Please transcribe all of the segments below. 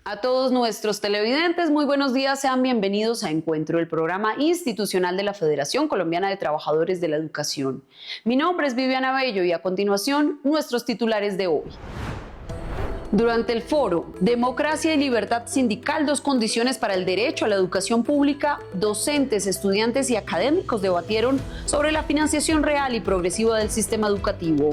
A todos nuestros televidentes, muy buenos días, sean bienvenidos a Encuentro, el programa institucional de la Federación Colombiana de Trabajadores de la Educación. Mi nombre es Viviana Bello y a continuación, nuestros titulares de hoy. Durante el foro Democracia y Libertad Sindical, 2 condiciones para el derecho a la educación pública, docentes, estudiantes y académicos debatieron sobre la financiación real y progresiva del sistema educativo.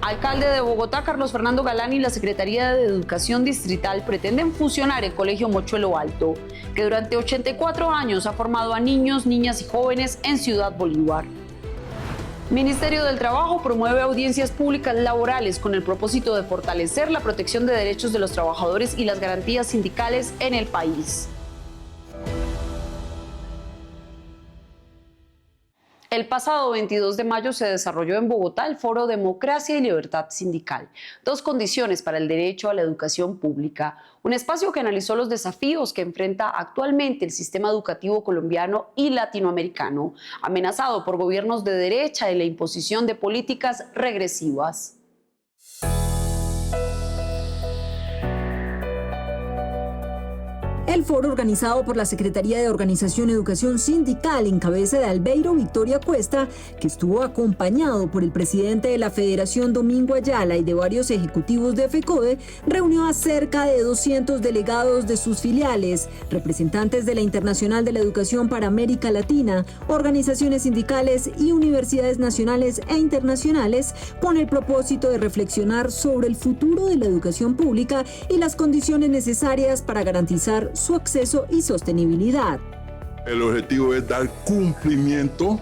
Alcalde de Bogotá, Carlos Fernando Galán, y la Secretaría de Educación Distrital pretenden fusionar el Colegio Mochuelo Alto, que durante 84 años ha formado a niños, niñas y jóvenes en Ciudad Bolívar. Ministerio del Trabajo promueve audiencias públicas laborales con el propósito de fortalecer la protección de derechos de los trabajadores y las garantías sindicales en el país. El pasado 22 de mayo se desarrolló en Bogotá el foro Democracia y Libertad Sindical, 2 condiciones para el derecho a la educación pública, un espacio que analizó los desafíos que enfrenta actualmente el sistema educativo colombiano y latinoamericano, amenazado por gobiernos de derecha y la imposición de políticas regresivas. El foro, organizado por la Secretaría de Organización y Educación Sindical en cabeza de Albeiro Victoria Cuesta, que estuvo acompañado por el presidente de la Federación Domingo Ayala y de varios ejecutivos de FECODE, reunió a cerca de 200 delegados de sus filiales, representantes de la Internacional de la Educación para América Latina, organizaciones sindicales y universidades nacionales e internacionales, con el propósito de reflexionar sobre el futuro de la educación pública y las condiciones necesarias para garantizar su acceso y sostenibilidad. El objetivo es dar cumplimiento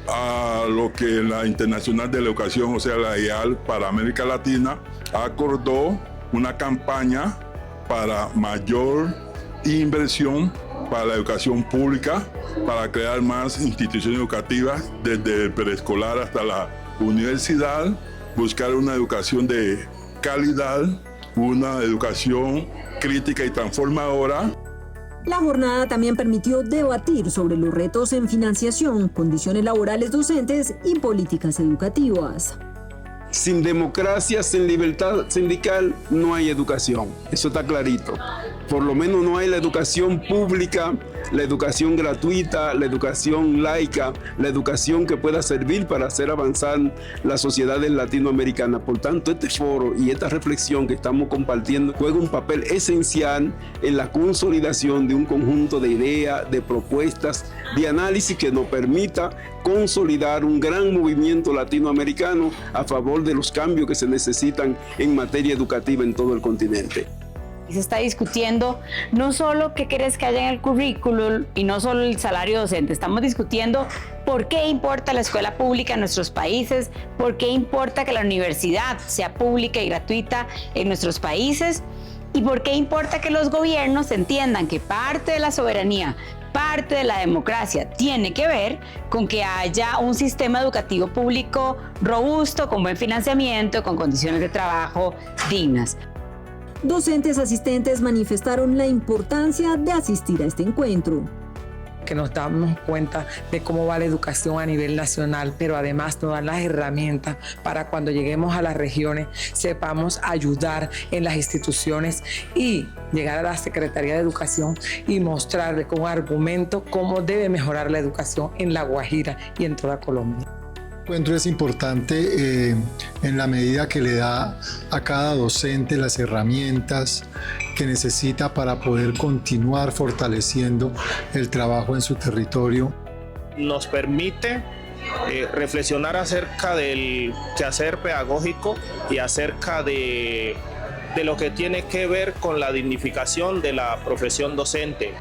a lo que la Internacional de la Educación, o sea, la IAL para América Latina, acordó una campaña para mayor inversión para la educación pública, para crear más instituciones educativas desde el preescolar hasta la universidad, buscar una educación de calidad, una educación crítica y transformadora. La jornada también permitió debatir sobre los retos en financiación, condiciones laborales docentes y políticas educativas. Sin democracia, sin libertad sindical, no hay educación. Eso está clarito. Por lo menos no hay la educación pública, la educación gratuita, la educación laica, la educación que pueda servir para hacer avanzar las sociedades latinoamericanas. Por tanto, este foro y esta reflexión que estamos compartiendo juega un papel esencial en la consolidación de un conjunto de ideas, de propuestas, de análisis que nos permita consolidar un gran movimiento latinoamericano a favor de los cambios que se necesitan en materia educativa en todo el continente. Se está discutiendo no solo qué querés que haya en el currículum y no solo el salario docente, estamos discutiendo por qué importa la escuela pública en nuestros países, por qué importa que la universidad sea pública y gratuita en nuestros países y por qué importa que los gobiernos entiendan que parte de la soberanía, parte de la democracia tiene que ver con que haya un sistema educativo público robusto, con buen financiamiento, con condiciones de trabajo dignas. Docentes asistentes manifestaron la importancia de asistir a este encuentro. Que nos damos cuenta de cómo va la educación a nivel nacional, pero además nos dan las herramientas para cuando lleguemos a las regiones sepamos ayudar en las instituciones y llegar a la Secretaría de Educación y mostrarle con argumento cómo debe mejorar la educación en La Guajira y en toda Colombia. El encuentro es importante en la medida que le da a cada docente las herramientas que necesita para poder continuar fortaleciendo el trabajo en su territorio. Nos permite reflexionar acerca del quehacer pedagógico y acerca de lo que tiene que ver con la dignificación de la profesión docente.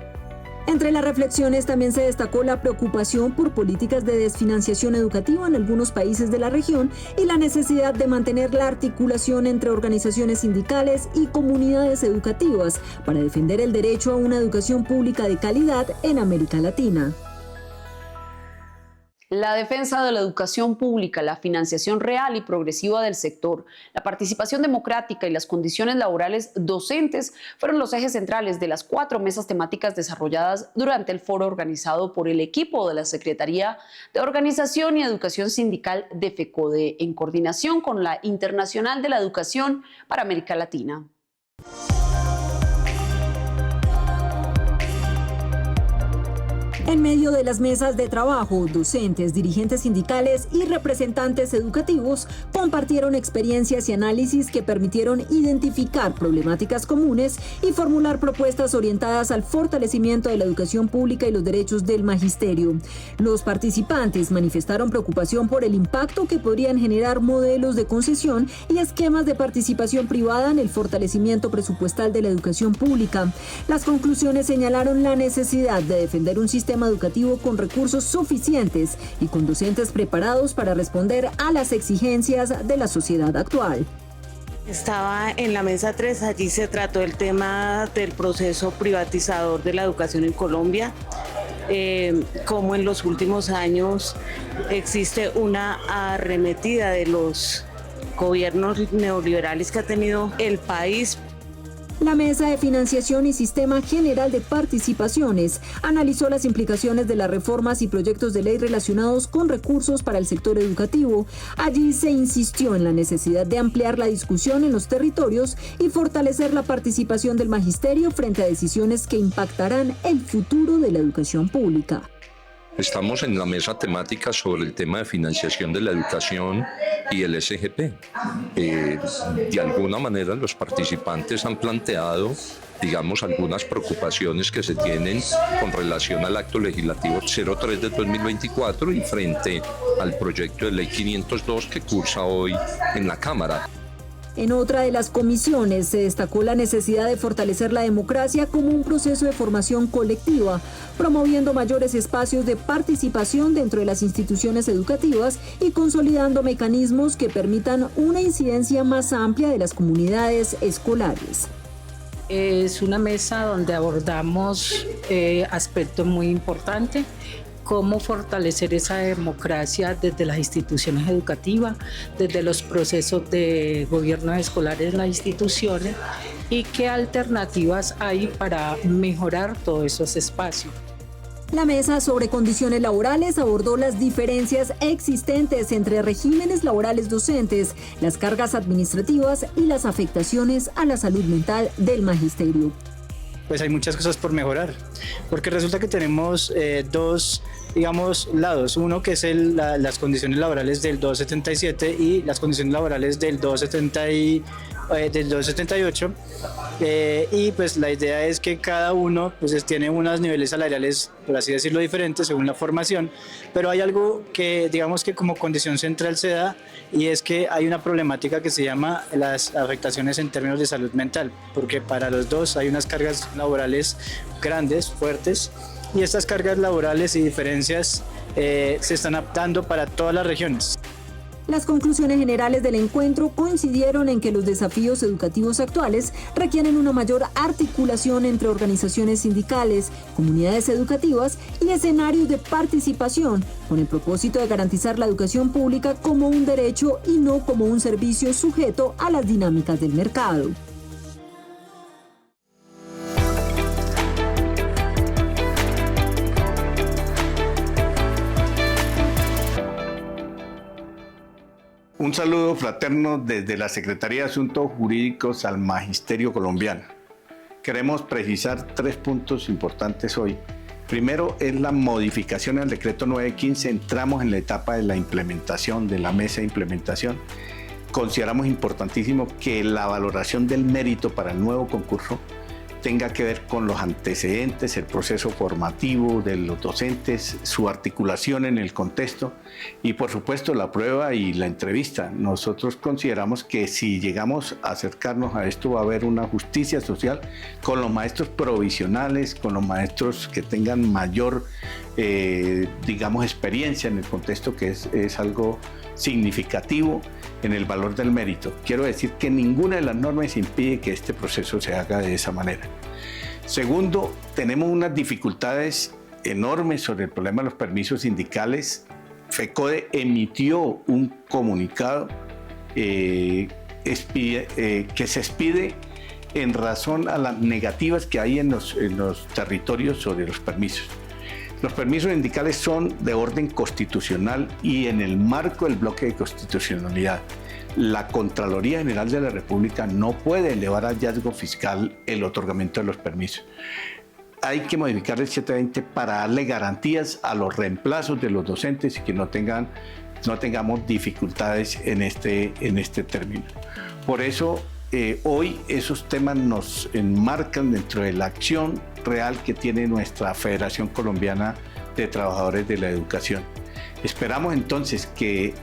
Entre las reflexiones también se destacó la preocupación por políticas de desfinanciación educativa en algunos países de la región y la necesidad de mantener la articulación entre organizaciones sindicales y comunidades educativas para defender el derecho a una educación pública de calidad en América Latina. La defensa de la educación pública, la financiación real y progresiva del sector, la participación democrática y las condiciones laborales docentes fueron los ejes centrales de las 4 mesas temáticas desarrolladas durante el foro organizado por el equipo de la Secretaría de Organización y Educación Sindical de FECODE, en coordinación con la Internacional de la Educación para América Latina. En medio de las mesas de trabajo, docentes, dirigentes sindicales y representantes educativos compartieron experiencias y análisis que permitieron identificar problemáticas comunes y formular propuestas orientadas al fortalecimiento de la educación pública y los derechos del magisterio. Los participantes manifestaron preocupación por el impacto que podrían generar modelos de concesión y esquemas de participación privada en el fortalecimiento presupuestal de la educación pública. Las conclusiones señalaron la necesidad de defender un sistema educativo con recursos suficientes y con docentes preparados para responder a las exigencias de la sociedad actual. Estaba en la mesa 3, allí se trató el tema del proceso privatizador de la educación en Colombia, cómo en los últimos años existe una arremetida de los gobiernos neoliberales que ha tenido el país. La Mesa de Financiación y Sistema General de Participaciones analizó las implicaciones de las reformas y proyectos de ley relacionados con recursos para el sector educativo. Allí se insistió en la necesidad de ampliar la discusión en los territorios y fortalecer la participación del magisterio frente a decisiones que impactarán el futuro de la educación pública. Estamos en la mesa temática sobre el tema de financiación de la educación y el SGP. De alguna manera los participantes han planteado, digamos, algunas preocupaciones que se tienen con relación al acto legislativo 03 de 2024 y frente al proyecto de ley 502 que cursa hoy en la Cámara. En otra de las comisiones se destacó la necesidad de fortalecer la democracia como un proceso de formación colectiva, promoviendo mayores espacios de participación dentro de las instituciones educativas y consolidando mecanismos que permitan una incidencia más amplia de las comunidades escolares. Es una mesa donde abordamos aspectos muy importantes, cómo fortalecer esa democracia desde las instituciones educativas, desde los procesos de gobierno escolares en las instituciones y qué alternativas hay para mejorar todos esos espacios. La mesa sobre condiciones laborales abordó las diferencias existentes entre regímenes laborales docentes, las cargas administrativas y las afectaciones a la salud mental del magisterio. Pues hay muchas cosas por mejorar, porque resulta que tenemos dos, digamos, lados. Uno que es las condiciones laborales del 277 y las condiciones laborales del 278. Y pues la idea es que cada uno pues tiene unos niveles salariales, por así decirlo, diferentes según la formación, pero hay algo que digamos que como condición central se da, y es que hay una problemática que se llama las afectaciones en términos de salud mental, porque para los dos hay unas cargas laborales grandes, fuertes, y estas cargas laborales y diferencias se están adaptando para todas las regiones. Las conclusiones generales del encuentro coincidieron en que los desafíos educativos actuales requieren una mayor articulación entre organizaciones sindicales, comunidades educativas y escenarios de participación, con el propósito de garantizar la educación pública como un derecho y no como un servicio sujeto a las dinámicas del mercado. Un saludo fraterno desde la Secretaría de Asuntos Jurídicos al Magisterio Colombiano. Queremos precisar 3 puntos importantes hoy. Primero es la modificación al decreto 915. Entramos en la etapa de la implementación, de la mesa de implementación. Consideramos importantísimo que la valoración del mérito para el nuevo concurso tenga que ver con los antecedentes, el proceso formativo de los docentes, su articulación en el contexto y por supuesto la prueba y la entrevista. Nosotros consideramos que si llegamos a acercarnos a esto va a haber una justicia social con los maestros provisionales, con los maestros que tengan mayor, digamos, experiencia en el contexto, que es algo significativo en el valor del mérito. Quiero decir que ninguna de las normas impide que este proceso se haga de esa manera. Segundo, tenemos unas dificultades enormes sobre el problema de los permisos sindicales. FECODE emitió un comunicado que se expide en razón a las negativas que hay en los territorios sobre los permisos. Los permisos sindicales son de orden constitucional y en el marco del bloque de constitucionalidad. La Contraloría General de la República no puede elevar a hallazgo fiscal el otorgamiento de los permisos. hay que modificar el 720 para darle garantías a los reemplazos de los docentes y que no tengamos dificultades en este término. Por eso, hoy esos temas nos enmarcan dentro de la acción real que tiene nuestra Federación Colombiana de Trabajadores de la Educación. Esperamos entonces que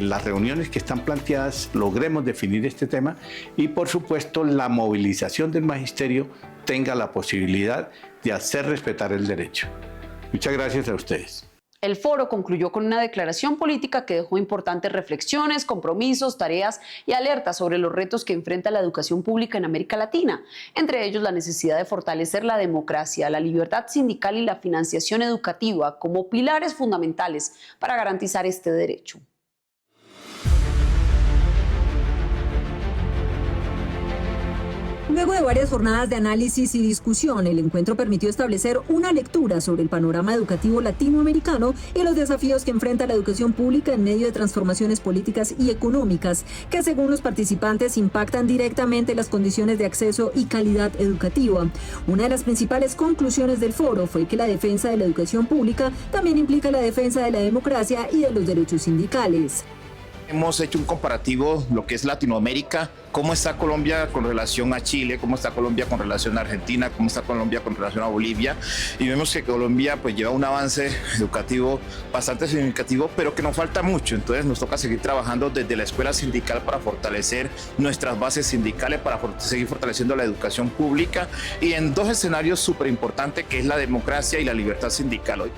las reuniones que están planteadas logremos definir este tema y, por supuesto, la movilización del magisterio tenga la posibilidad de hacer respetar el derecho. Muchas gracias a ustedes. El foro concluyó con una declaración política que dejó importantes reflexiones, compromisos, tareas y alertas sobre los retos que enfrenta la educación pública en América Latina, entre ellos la necesidad de fortalecer la democracia, la libertad sindical y la financiación educativa como pilares fundamentales para garantizar este derecho. Luego de varias jornadas de análisis y discusión, el encuentro permitió establecer una lectura sobre el panorama educativo latinoamericano y los desafíos que enfrenta la educación pública en medio de transformaciones políticas y económicas que, según los participantes, impactan directamente las condiciones de acceso y calidad educativa. Una de las principales conclusiones del foro fue que la defensa de la educación pública también implica la defensa de la democracia y de los derechos sindicales. Hemos hecho un comparativo, lo que es Latinoamérica, cómo está Colombia con relación a Chile, cómo está Colombia con relación a Argentina, cómo está Colombia con relación a Bolivia, y vemos que Colombia pues lleva un avance educativo bastante significativo, pero que nos falta mucho. Entonces nos toca seguir trabajando desde la escuela sindical para fortalecer nuestras bases sindicales, para seguir fortaleciendo la educación pública y en dos escenarios súper importantes, que es la democracia y la libertad sindical hoy.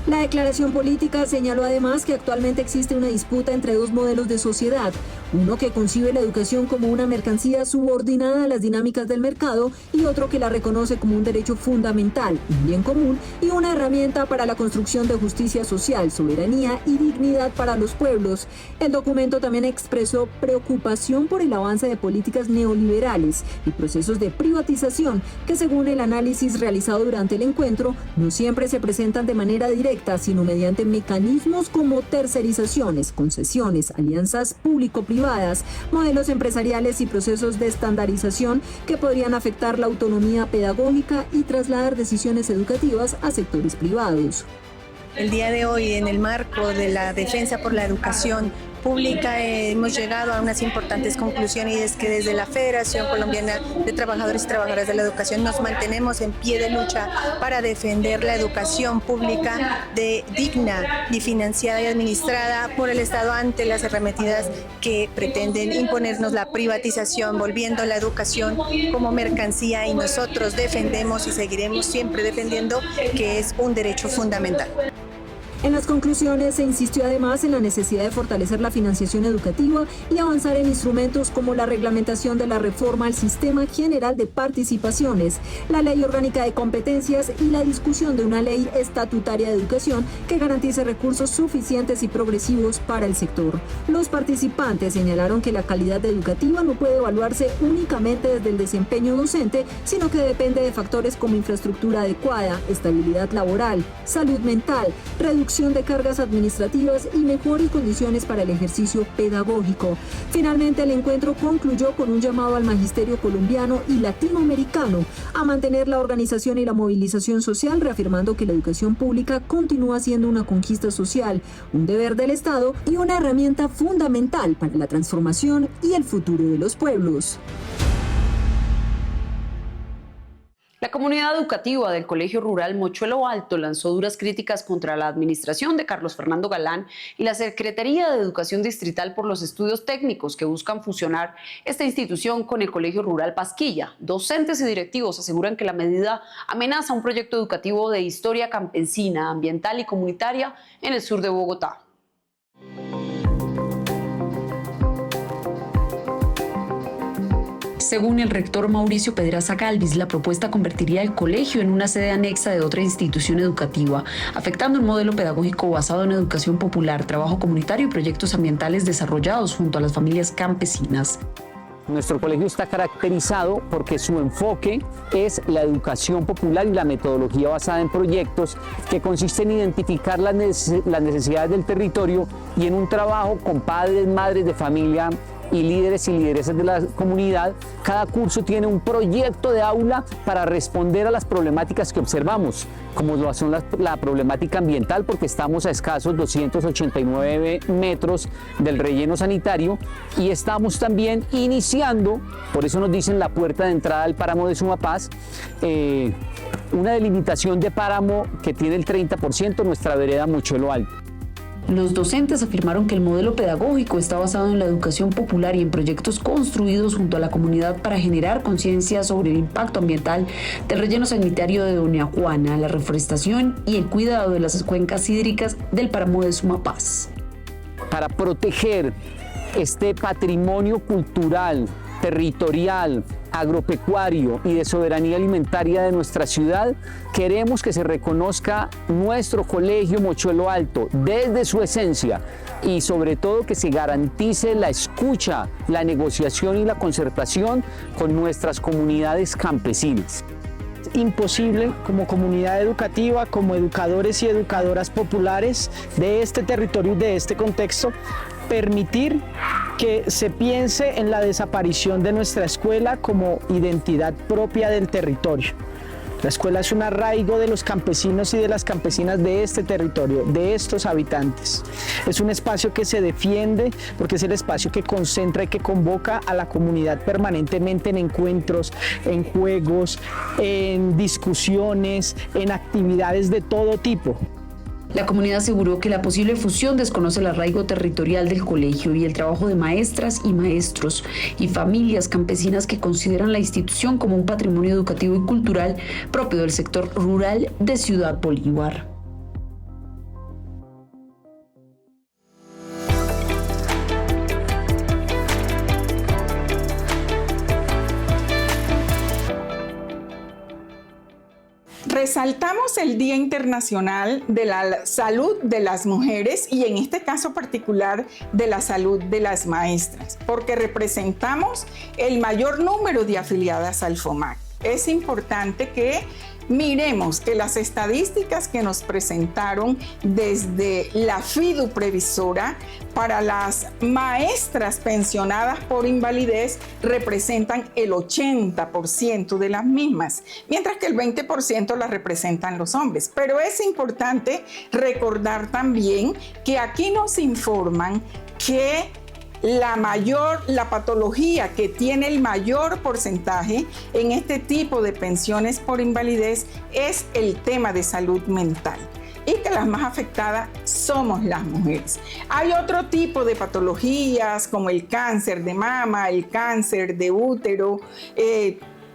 La declaración política señaló además que actualmente existe una disputa entre dos modelos de sociedad, uno que concibe la educación como una mercancía subordinada a las dinámicas del mercado y otro que la reconoce como un derecho fundamental, un bien común y una herramienta para la construcción de justicia social, soberanía y dignidad para los pueblos. El documento también expresó preocupación por el avance de políticas neoliberales y procesos de privatización que, según el análisis realizado durante el encuentro, no siempre se presentan de manera directa, sino mediante mecanismos como tercerizaciones, concesiones, alianzas público-privadas, modelos empresariales y procesos de estandarización que podrían afectar la autonomía pedagógica y trasladar decisiones educativas a sectores privados. El día de hoy, en el marco de la defensa por la educación pública, hemos llegado a unas importantes conclusiones, y es que desde la Federación Colombiana de Trabajadores y Trabajadoras de la Educación nos mantenemos en pie de lucha para defender la educación pública digna y financiada y administrada por el Estado ante las arremetidas que pretenden imponernos la privatización, volviendo la educación como mercancía, y nosotros defendemos y seguiremos siempre defendiendo que es un derecho fundamental. En las conclusiones se insistió además en la necesidad de fortalecer la financiación educativa y avanzar en instrumentos como la reglamentación de la reforma al Sistema General de Participaciones, la Ley Orgánica de Competencias y la discusión de una ley estatutaria de educación que garantice recursos suficientes y progresivos para el sector. Los participantes señalaron que la calidad educativa no puede evaluarse únicamente desde el desempeño docente, sino que depende de factores como infraestructura adecuada, estabilidad laboral, salud mental, reducción de cargas administrativas y mejores condiciones para el ejercicio pedagógico. Finalmente, el encuentro concluyó con un llamado al magisterio colombiano y latinoamericano a mantener la organización y la movilización social, reafirmando que la educación pública continúa siendo una conquista social, un deber del Estado y una herramienta fundamental para la transformación y el futuro de los pueblos. La comunidad educativa del Colegio Rural Mochuelo Alto lanzó duras críticas contra la administración de Carlos Fernando Galán y la Secretaría de Educación Distrital por los estudios técnicos que buscan fusionar esta institución con el Colegio Rural Pasquilla. Docentes y directivos aseguran que la medida amenaza un proyecto educativo de historia campesina, ambiental y comunitaria en el sur de Bogotá. Según el rector Mauricio Pedraza Galvis, la propuesta convertiría el colegio en una sede anexa de otra institución educativa, afectando un modelo pedagógico basado en educación popular, trabajo comunitario y proyectos ambientales desarrollados junto a las familias campesinas. Nuestro colegio está caracterizado porque su enfoque es la educación popular y la metodología basada en proyectos que consiste en identificar las necesidades del territorio y en un trabajo con padres, madres de familia y líderes y lideresas de la comunidad, cada curso tiene un proyecto de aula para responder a las problemáticas que observamos, como lo son la problemática ambiental, porque estamos a escasos 289 metros del relleno sanitario, y estamos también iniciando, por eso nos dicen la puerta de entrada al páramo de Sumapaz, una delimitación de páramo que tiene el 30%, nuestra vereda Mochuelo Alto. Los docentes afirmaron que el modelo pedagógico está basado en la educación popular y en proyectos construidos junto a la comunidad para generar conciencia sobre el impacto ambiental del relleno sanitario de Doña Juana, la reforestación y el cuidado de las cuencas hídricas del páramo de Sumapaz. Para proteger este patrimonio cultural, territorial, agropecuario y de soberanía alimentaria de nuestra ciudad, queremos que se reconozca nuestro Colegio Mochuelo Alto desde su esencia y sobre todo que se garantice la escucha, la negociación y la concertación con nuestras comunidades campesinas. Imposible como comunidad educativa, como educadores y educadoras populares de este territorio y de este contexto, permitir que se piense en la desaparición de nuestra escuela como identidad propia del territorio. La escuela es un arraigo de los campesinos y de las campesinas de este territorio, de estos habitantes. Es un espacio que se defiende porque es el espacio que concentra y que convoca a la comunidad permanentemente en encuentros, en juegos, en discusiones, en actividades de todo tipo. La comunidad aseguró que la posible fusión desconoce el arraigo territorial del colegio y el trabajo de maestras y maestros y familias campesinas que consideran la institución como un patrimonio educativo y cultural propio del sector rural de Ciudad Bolívar. Resaltamos el Día Internacional de la Salud de las Mujeres y en este caso particular de la salud de las maestras, porque representamos el mayor número de afiliadas al FOMAC. Es importante que miremos que las estadísticas que nos presentaron desde la FIDU previsora para las maestras pensionadas por invalidez representan el 80% de las mismas, mientras que el 20% las representan los hombres. Pero es importante recordar también que aquí nos informan que la patología que tiene el mayor porcentaje en este tipo de pensiones por invalidez es el tema de salud mental y que las más afectadas somos las mujeres. Hay otro tipo de patologías como el cáncer de mama, el cáncer de útero,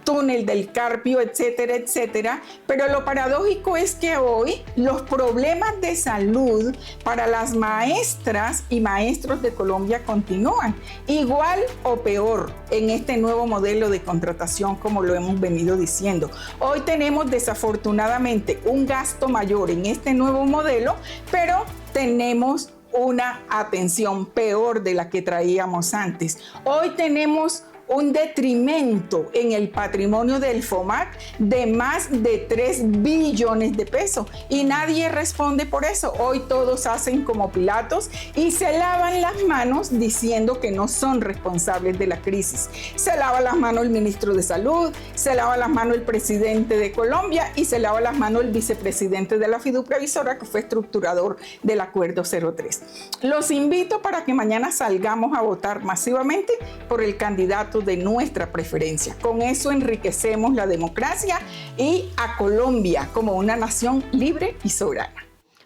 túnel del carpio, etcétera, etcétera. Pero lo paradójico es que hoy los problemas de salud para las maestras y maestros de Colombia continúan igual o peor en este nuevo modelo de contratación, como lo hemos venido diciendo. Hoy tenemos desafortunadamente un gasto mayor en este nuevo modelo, pero tenemos una atención peor de la que traíamos antes. Hoy tenemos un detrimento en el patrimonio del FOMAC de más de 3 billones de pesos y nadie responde por eso. Hoy todos hacen como Pilatos y se lavan las manos diciendo que no son responsables de la crisis. Se lava las manos el ministro de Salud, se lava las manos el presidente de Colombia y se lava las manos el vicepresidente de la FIDU previsora, que fue estructurador del Acuerdo 03. Los invito para que mañana salgamos a votar masivamente por el candidato de nuestra preferencia. Con eso enriquecemos la democracia y a Colombia como una nación libre y soberana.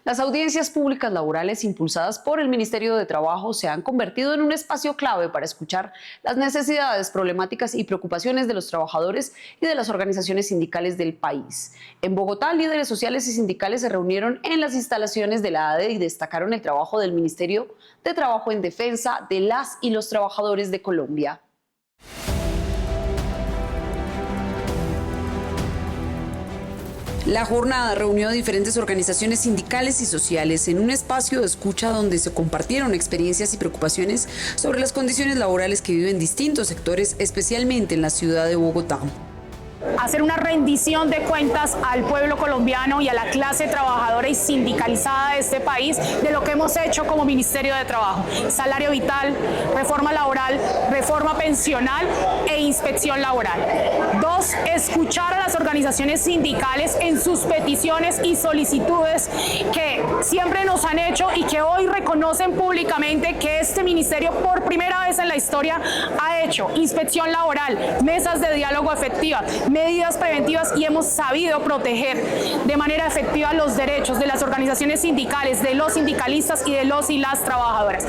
Las audiencias públicas laborales impulsadas por el Ministerio de Trabajo se han convertido en un espacio clave para escuchar las necesidades, problemáticas y preocupaciones de los trabajadores y de las organizaciones sindicales del país. En Bogotá, líderes sociales y sindicales se reunieron en las instalaciones de la ADE y destacaron el trabajo del Ministerio de Trabajo en defensa de las y los trabajadores de Colombia. La jornada reunió a diferentes organizaciones sindicales y sociales en un espacio de escucha donde se compartieron experiencias y preocupaciones sobre las condiciones laborales que viven distintos sectores, especialmente en la ciudad de Bogotá. hacer una rendición de cuentas al pueblo colombiano y a la clase trabajadora y sindicalizada de este país de lo que hemos hecho como Ministerio de Trabajo: salario vital, reforma laboral, reforma pensional e inspección laboral. 2, escuchar a las organizaciones sindicales en sus peticiones y solicitudes que siempre nos han hecho y que hoy reconocen públicamente que este ministerio por primera vez en la historia ha hecho inspección laboral, mesas de diálogo efectivas, medidas preventivas, y hemos sabido proteger de manera efectiva los derechos de las organizaciones sindicales, de los sindicalistas y de los y las trabajadoras.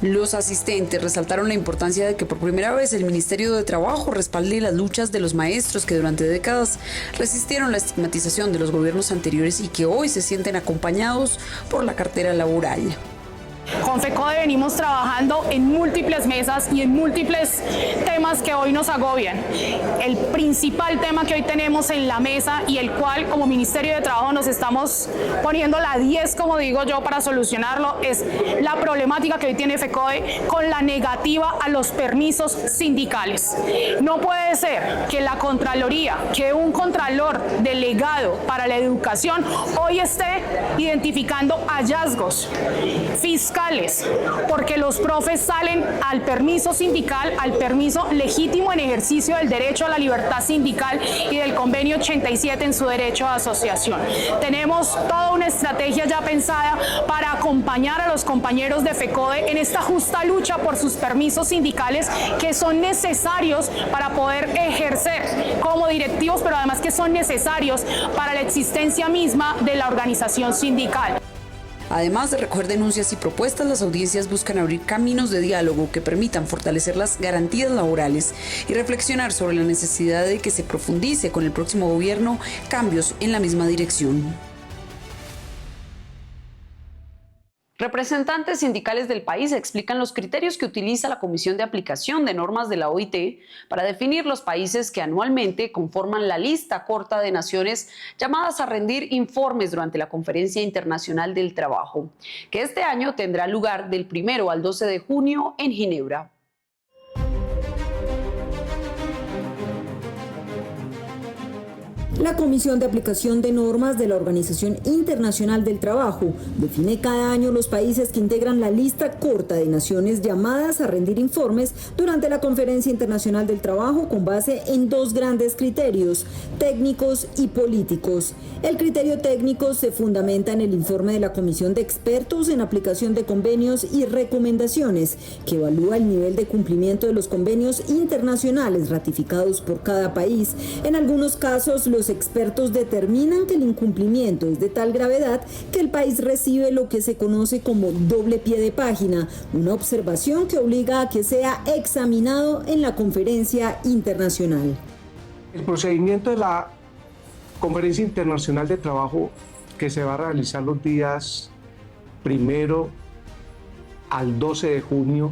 Los asistentes resaltaron la importancia de que por primera vez el Ministerio de Trabajo respalde las luchas de los maestros que durante décadas resistieron la estigmatización de los gobiernos anteriores y que hoy se sienten acompañados por la cartera laboral. Con FECODE venimos trabajando en múltiples mesas y en múltiples temas que hoy nos agobian. El principal tema que hoy tenemos en la mesa y el cual como Ministerio de Trabajo nos estamos poniendo la 10, como digo yo, para solucionarlo, es la problemática que hoy tiene FECODE con la negativa a los permisos sindicales. No puede ser que la Contraloría, que un contralor delegado para la educación hoy esté identificando hallazgos fiscales porque los profes salen al permiso sindical, al permiso legítimo en ejercicio del derecho a la libertad sindical y del convenio 87 en su derecho a asociación. Tenemos toda una estrategia ya pensada para acompañar a los compañeros de FECODE en esta justa lucha por sus permisos sindicales que son necesarios para poder ejercer como directivos, pero además que son necesarios para la existencia misma de la organización sindical. Además de recoger denuncias y propuestas, las audiencias buscan abrir caminos de diálogo que permitan fortalecer las garantías laborales y reflexionar sobre la necesidad de que se profundice con el próximo gobierno cambios en la misma dirección. Representantes sindicales del país explican los criterios que utiliza la Comisión de Aplicación de Normas de la OIT para definir los países que anualmente conforman la lista corta de naciones llamadas a rendir informes durante la Conferencia Internacional del Trabajo, que este año tendrá lugar del 1 al 12 de junio en Ginebra. La Comisión de Aplicación de Normas de la Organización Internacional del Trabajo define cada año los países que integran la lista corta de naciones llamadas a rendir informes durante la Conferencia Internacional del Trabajo con base en 2 grandes criterios, técnicos y políticos. El criterio técnico se fundamenta en el informe de la Comisión de Expertos en Aplicación de Convenios y Recomendaciones, que evalúa el nivel de cumplimiento de los convenios internacionales ratificados por cada país. En algunos casos, los expertos determinan que el incumplimiento es de tal gravedad que el país recibe lo que se conoce como doble pie de página, una observación que obliga a que sea examinado en la conferencia internacional. El procedimiento de la Conferencia Internacional de Trabajo, que se va a realizar los días 1 al 12 de junio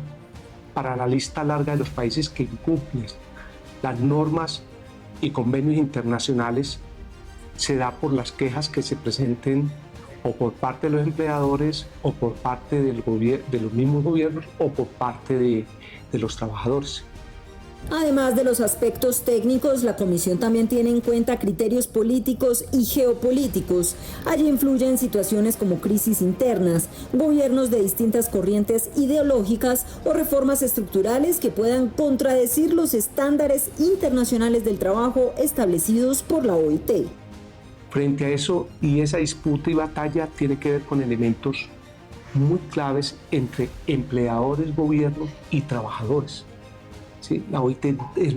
para la lista larga de los países que incumplen las normas y convenios internacionales, se da por las quejas que se presenten o por parte de los empleadores o por parte de los mismos gobiernos o por parte de los trabajadores. Además de los aspectos técnicos, la Comisión también tiene en cuenta criterios políticos y geopolíticos. Allí influyen situaciones como crisis internas, gobiernos de distintas corrientes ideológicas o reformas estructurales que puedan contradecir los estándares internacionales del trabajo establecidos por la OIT. Frente a eso, y esa disputa y batalla tiene que ver con elementos muy claves entre empleadores, gobiernos y trabajadores. ¿Sí? La OIT es,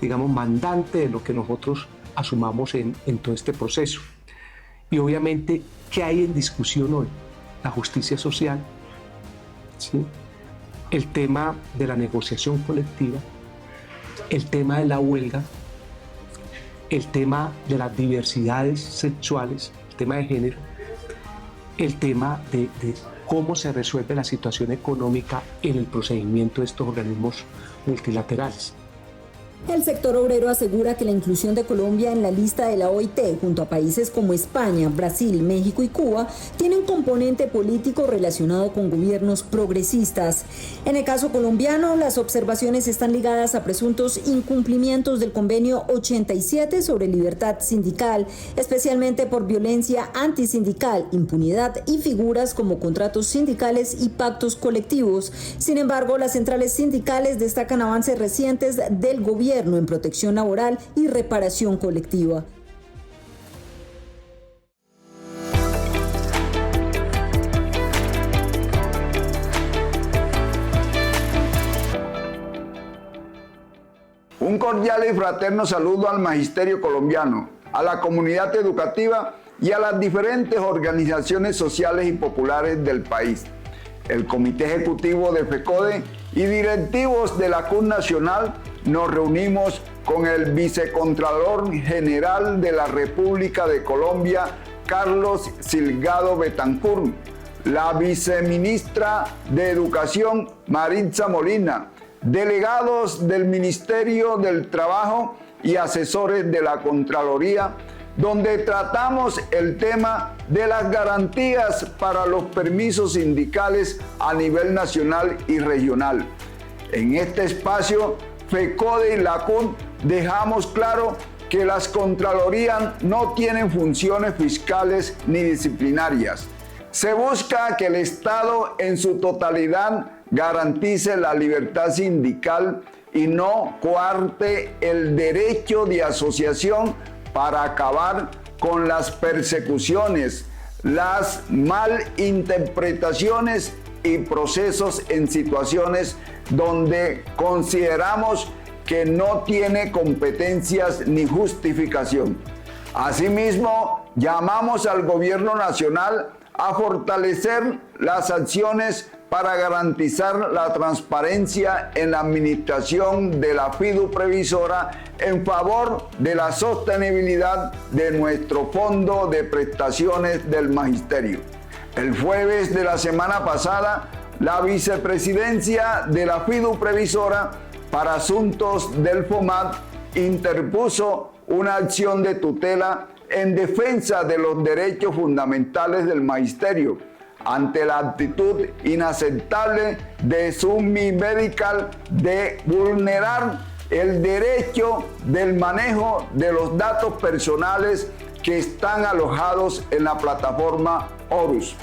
digamos, mandante de lo que nosotros asumamos en todo este proceso. Y obviamente, ¿qué hay en discusión hoy? La justicia social, ¿sí? El tema de la negociación colectiva, el tema de la huelga, el tema de las diversidades sexuales, el tema de género, el tema de cómo se resuelve la situación económica en el procedimiento de estos organismos multilaterales. El sector obrero asegura que la inclusión de Colombia en la lista de la OIT, junto a países como España, Brasil, México y Cuba, tiene un componente político relacionado con gobiernos progresistas. En el caso colombiano, las observaciones están ligadas a presuntos incumplimientos del Convenio 87 sobre libertad sindical, especialmente por violencia antisindical, impunidad y figuras como contratos sindicales y pactos colectivos. Sin embargo, las centrales sindicales destacan avances recientes del gobierno en protección laboral y reparación colectiva. Un cordial y fraterno saludo al magisterio colombiano, a la comunidad educativa y a las diferentes organizaciones sociales y populares del país. El Comité Ejecutivo de FECODE y directivos de la CUT Nacional nos reunimos con el Vicecontralor General de la República de Colombia, Carlos Silgado Betancur, la Viceministra de Educación, Maritza Molina, delegados del Ministerio del Trabajo y asesores de la Contraloría, donde tratamos el tema de las garantías para los permisos sindicales a nivel nacional y regional. En este espacio, FECODE y la CUT dejamos claro que las Contralorías no tienen funciones fiscales ni disciplinarias. Se busca que el Estado en su totalidad garantice la libertad sindical y no coarte el derecho de asociación para acabar con las persecuciones, las malinterpretaciones y procesos en situaciones donde consideramos que no tiene competencias ni justificación. Asimismo, llamamos al Gobierno Nacional a fortalecer las acciones para garantizar la transparencia en la administración de la FIDU Previsora en favor de la sostenibilidad de nuestro Fondo de Prestaciones del Magisterio. El jueves de la semana pasada, la Vicepresidencia de la FIDU Previsora para Asuntos del FOMAT interpuso una acción de tutela en defensa de los derechos fundamentales del magisterio ante la actitud inaceptable de Sunmi Medical de vulnerar el derecho del manejo de los datos personales que están alojados en la plataforma Horus.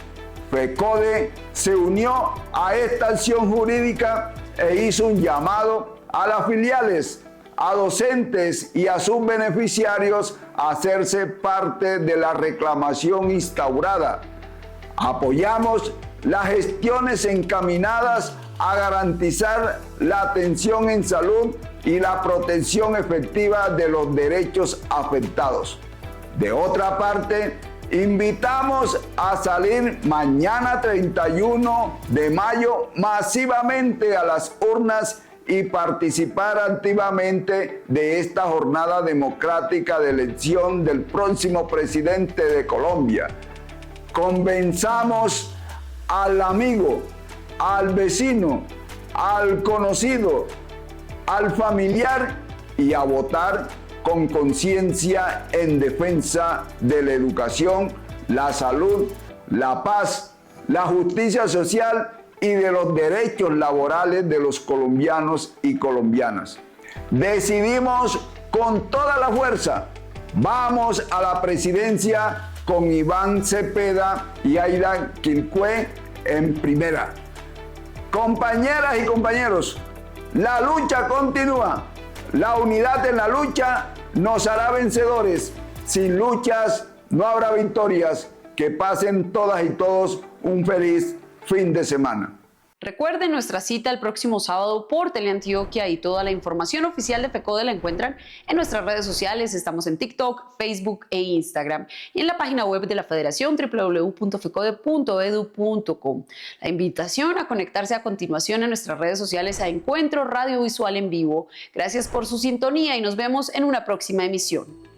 FECODE se unió a esta acción jurídica e hizo un llamado a las filiales, a docentes y a sus beneficiarios a hacerse parte de la reclamación instaurada. Apoyamos las gestiones encaminadas a garantizar la atención en salud y la protección efectiva de los derechos afectados. De otra parte, invitamos a salir mañana 31 de mayo masivamente a las urnas y participar activamente de esta jornada democrática de elección del próximo presidente de Colombia. Convenzamos al amigo, al vecino, al conocido, al familiar y a votar con conciencia en defensa de la educación, la salud, la paz, la justicia social y de los derechos laborales de los colombianos y colombianas. Decidimos con toda la fuerza, vamos a la presidencia con Iván Cepeda y Aida Quilcue en primera. Compañeras y compañeros, la lucha continúa. La unidad en la lucha nos hará vencedores. Sin luchas no habrá victorias. Que pasen todas y todos un feliz fin de semana. Recuerden nuestra cita el próximo sábado por Teleantioquia y toda la información oficial de FECODE la encuentran en nuestras redes sociales. Estamos en TikTok, Facebook e Instagram y en la página web de la Federación www.fecode.edu.co. La invitación a conectarse a continuación en nuestras redes sociales a Encuentro Radiovisual en Vivo. Gracias por su sintonía y nos vemos en una próxima emisión.